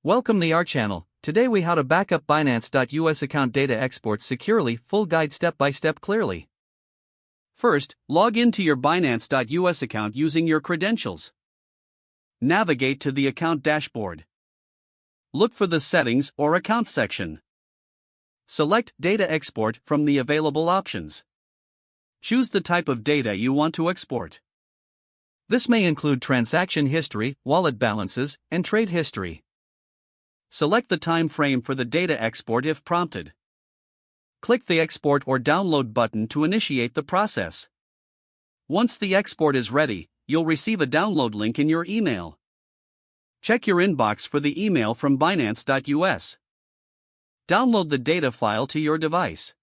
Welcome to our channel. Today we how to backup Binance.us account data exports securely, full guide step by step clearly. First, log into your Binance.us account using your credentials. Navigate to the account dashboard. Look for the settings or accounts section. Select data export from the available options. Choose the type of data you want to export. This may include transaction history, wallet balances, and trade history. Select the time frame for the data export if prompted. Click the Export or Download button to initiate the process. Once the export is ready, you'll receive a download link in your email. Check your inbox for the email from Binance.us. Download the data file to your device.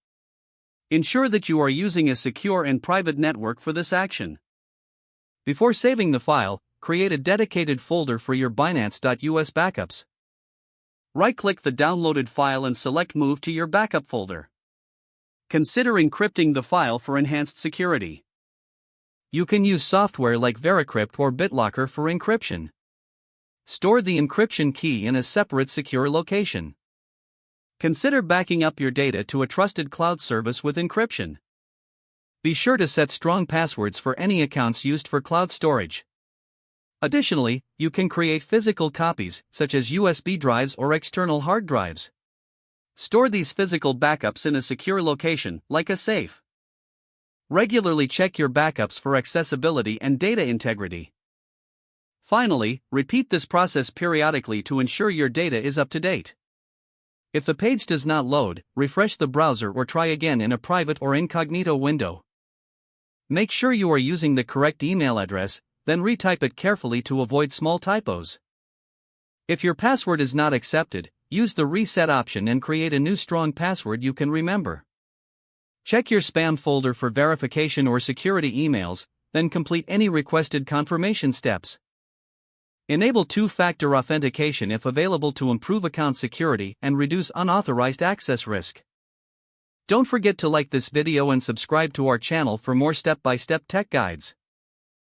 Ensure that you are using a secure and private network for this action. Before saving the file, create a dedicated folder for your Binance.us backups. Right-click the downloaded file and select Move to your backup folder. Consider encrypting the file for enhanced security. You can use software like Veracrypt or BitLocker for encryption. Store the encryption key in a separate secure location. Consider backing up your data to a trusted cloud service with encryption. Be sure to set strong passwords for any accounts used for cloud storage. Additionally, you can create physical copies, such as USB drives or external hard drives. Store these physical backups in a secure location, like a safe. Regularly check your backups for accessibility and data integrity. Finally, repeat this process periodically to ensure your data is up to date. If the page does not load, refresh the browser or try again in a private or incognito window. Make sure you are using the correct email address, then retype it carefully to avoid small typos. If your password is not accepted, use the reset option and create a new strong password you can remember. Check your spam folder for verification or security emails, then complete any requested confirmation steps. Enable two-factor authentication if available to improve account security and reduce unauthorized access risk. Don't forget to like this video and subscribe to our channel for more step-by-step tech guides.